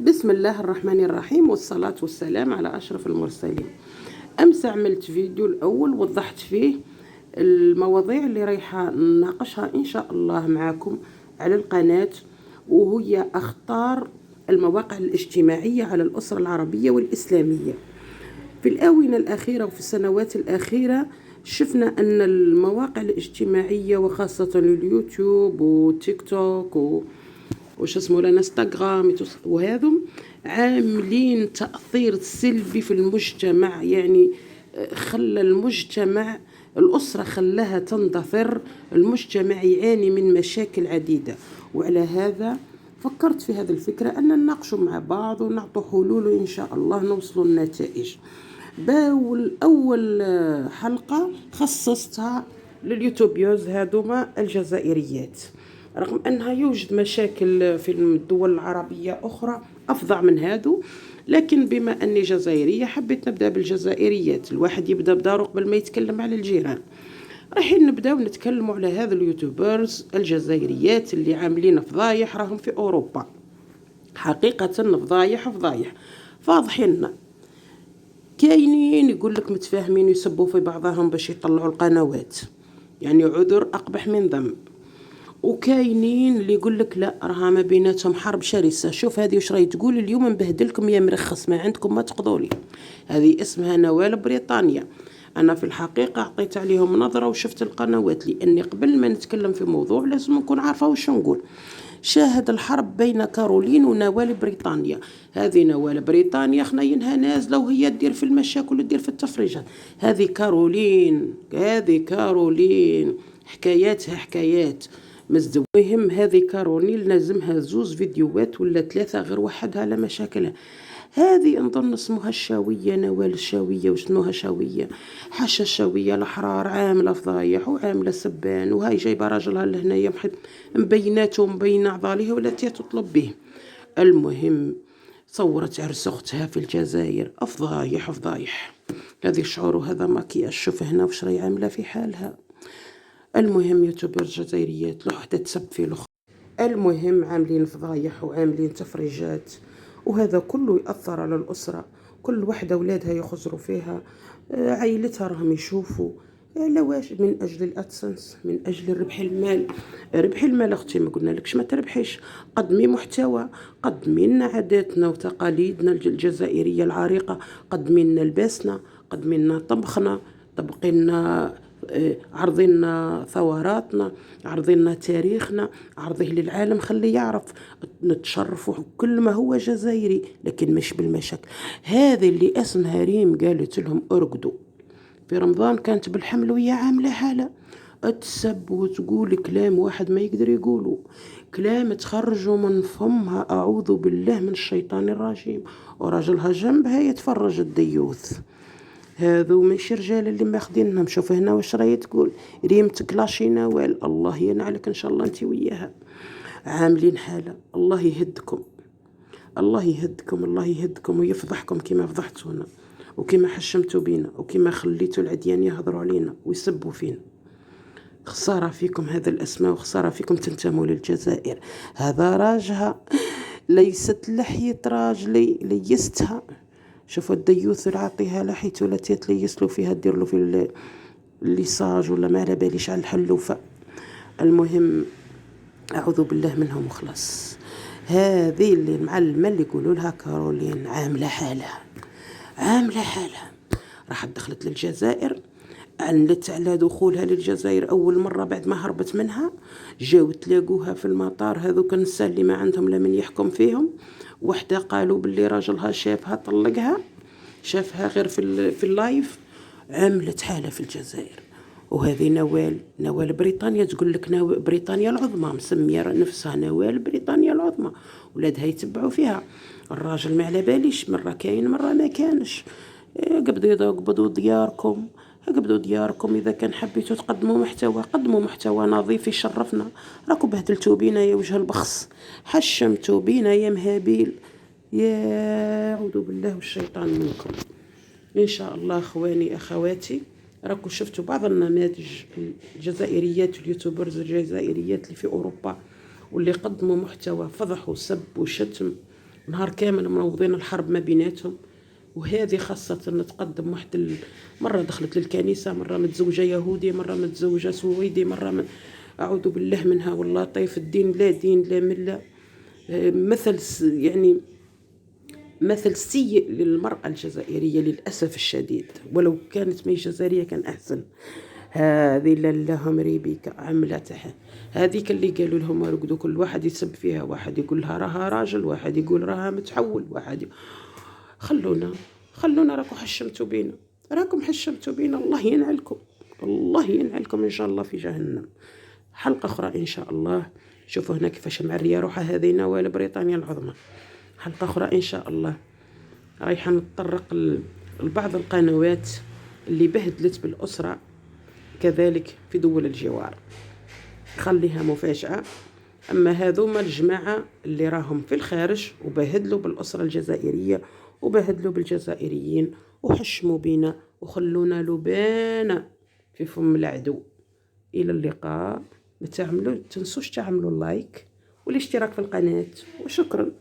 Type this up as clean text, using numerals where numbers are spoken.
بسم الله الرحمن الرحيم، والصلاة والسلام على أشرف المرسلين. أمس عملت فيديو الأول وضحت فيه المواضيع اللي رايحة نناقشها إن شاء الله معاكم على القناة، وهي أخطار المواقع الاجتماعية على الأسرة العربية والإسلامية. في الآونة الأخيرة وفي السنوات الأخيرة شفنا أن المواقع الاجتماعية وخاصة اليوتيوب وتيك توك وش اسمه الانستغرام وهذم عاملين تأثير سلبي في المجتمع. يعني خلى المجتمع، الأسرة خلاها تندثر، المجتمع يعاني من مشاكل عديدة. وعلى هذا فكرت في هذه الفكرة أن نناقش مع بعض ونعطي حلول وإن شاء الله نوصل النتائج. أول حلقة خصصتها لليوتيوبيوز هذوما الجزائريات، رغم أنها يوجد مشاكل في الدول العربية أخرى أفظع من هذو، لكن بما أني جزائرية حبيت نبدأ بالجزائريات. الواحد يبدأ بداره قبل ما يتكلم على الجيران. رايحين نبداو نتكلموا على هذا اليوتيوبرز الجزائريات اللي عاملين فضايح، راهم في أوروبا حقيقة فضايح فاضحين. كاينين يقول لك متفاهمين يسبوا في بعضهم باش يطلعوا القنوات، يعني عذر أقبح من ذنب. وكاينين اللي يقول لك لا، راها ما بيناتهم حرب شرسه. شوف هذه واش راهي تقول اليوم، نبهدلكم يا مرخص ما عندكم ما تقضوا لي. هذه اسمها نوال بريطانيا. انا في الحقيقه عطيت عليهم نظره وشفت القنوات، لاني قبل ما نتكلم في موضوع لازم نكون عارفه واش نقول. شاهد الحرب بين كارولين ونوال بريطانيا. هذه نوال بريطانيا خناينها نازله وهي تدير في المشاكل وتدير في التفريجات. هذه كارولين حكاياتها حكايات مهم. هذه كارولين لازمها 2 فيديوهات ولا 3 غير وحدها على مشاكلها. هذه نظن اسمها الشاوية، نوال الشاوية واسمها شاوية، حاشا الشاوية الأحرار عاملة فضايح وعاملة سبان، وهاي جايبة راجلها لهنايا مبيناته ومبينة عضاليه والتي تطلب به. المهم صورت عرس أختها في الجزائر، فضايح. هذه شعور وهذا مكياج. شوف هنا وش راهي عاملة في حالها. المهم يوتيوبر جزائريات لوحدة تسب في الأخرى. المهم عاملين فضايح وعاملين تفريجات، وهذا كله يأثر على الأسرة. كل وحدة أولادها يخزروا فيها، عائلتها راهم يشوفوا. لواش؟ من أجل الأدسنس، من أجل ربح المال أختي. ما قلنا لكش ما تربحيش، قدمي محتوى، قدمي لنا عاداتنا وتقاليدنا الجزائرية العريقة، قدمي لنا لباسنا، قدمي لنا طبخنا، طبقي لنا، عرضي لنا ثوراتنا، عرضي لنا تاريخنا، عرضيه للعالم، خليه يعرف نتشرفوا كل ما هو جزائري، لكن مش بالمشاكل. هذه اللي اسمها ريم قالت لهم ارقدوا في رمضان، كانت بالحمل وهي عامله حاله تسب وتقول كلام واحد ما يقدر يقوله، كلام تخرجوا من فمها اعوذ بالله من الشيطان الرجيم، وراجلها جنبها يتفرج الديوث. هذو ماشي رجال اللي ماخدينهم. شوف هنا واش راهي تقول ريم تكلاشي نوال، الله ينعلك ان شاء الله انت وياها. عاملين حاله. الله يهدكم الله يهدكم ويفضحكم كما فضحتونا وكما حشمتوا بينا وكما خليتوا العديان يهضروا علينا ويسبوا فينا. خسارة فيكم هذا الأسماء، وخسارة فيكم تنتموا للجزائر. هذا راجها، ليست لحية راجلي ليستها. شوفوا الديوث العاطيها لحيته ولا تيتليس له فيها، دير له في الليساج ولا ما على باليش على الحلوفة. المهم أعوذ بالله منهم وخلاص. هذه اللي المعلمة اللي يقولوا لها كارولين عاملة حالها راحت دخلت للجزائر، أعلنت على دخولها للجزائر أول مرة بعد ما هربت منها. جاو تلاقوها في المطار هذوك النساء اللي ما عندهم لا من يحكم فيهم. وحدة قالوا باللي راجلها شافها طلقها، شافها غير في اللايف. عملت حالة في الجزائر. وهذه نوال بريطانيا، تقول لك بريطانيا العظمى، مسمية نفسها نوال بريطانيا العظمى، ولادها يتبعوا فيها. الراجل ما على باليش، مرة كاين مرة ما كانش. قبضوا دياركم. إذا كان حبيتوا تقدموا محتوى، قدموا محتوى نظيف يشرفنا. راكم بهدلتوا بينا يا وجه البخس، حشمتوا بينا يا مهابيل، يا أعوذ بالله والشيطان منكم. إن شاء الله أخواني أخواتي، راكم شفتوا بعض النماذج الجزائريات واليوتيوبرز الجزائريات اللي في أوروبا واللي قدموا محتوى فضح وسب وشتم نهار كامل منوضين الحرب ما بيناتهم. وهذه خاصة تقدم مرة دخلت للكنيسة، مرة متزوجة يهودي، مرة متزوجة سويدي، أعوذ بالله منها والله. طيف الدين لا دين لا ملة. يعني مثل سيء للمرأة الجزائرية للأسف الشديد، ولو كانت مي جزائرية كان أحسن. هذه لهم ريبيكا عملتها، هذيك اللي قالوا لهم رقدوا، كل واحد يسب فيها، واحد يقول لها راها راجل، واحد يقول راها متحول، خلونا راكم حشمتوا بينا، الله ينعلكم، الله ينعلكم إن شاء الله في جهنم. حلقة أخرى إن شاء الله. شوفوا هنا كيفاش معرية روحها هذه نوال بريطانيا العظمى. حلقة أخرى إن شاء الله. رايحة نتطرق لبعض القنوات اللي بهدلت بالأسرة كذلك في دول الجوار، خليها مفاجأة. أما هذوما الجماعة اللي راهم في الخارج وبهدلوا بالأسرة الجزائرية وبهدلوا بالجزائريين وحشموا بينا وخلونا لبانا في فم العدو. إلى اللقاء. تنسوش تعملوا اللايك والاشتراك في القناة، وشكرا.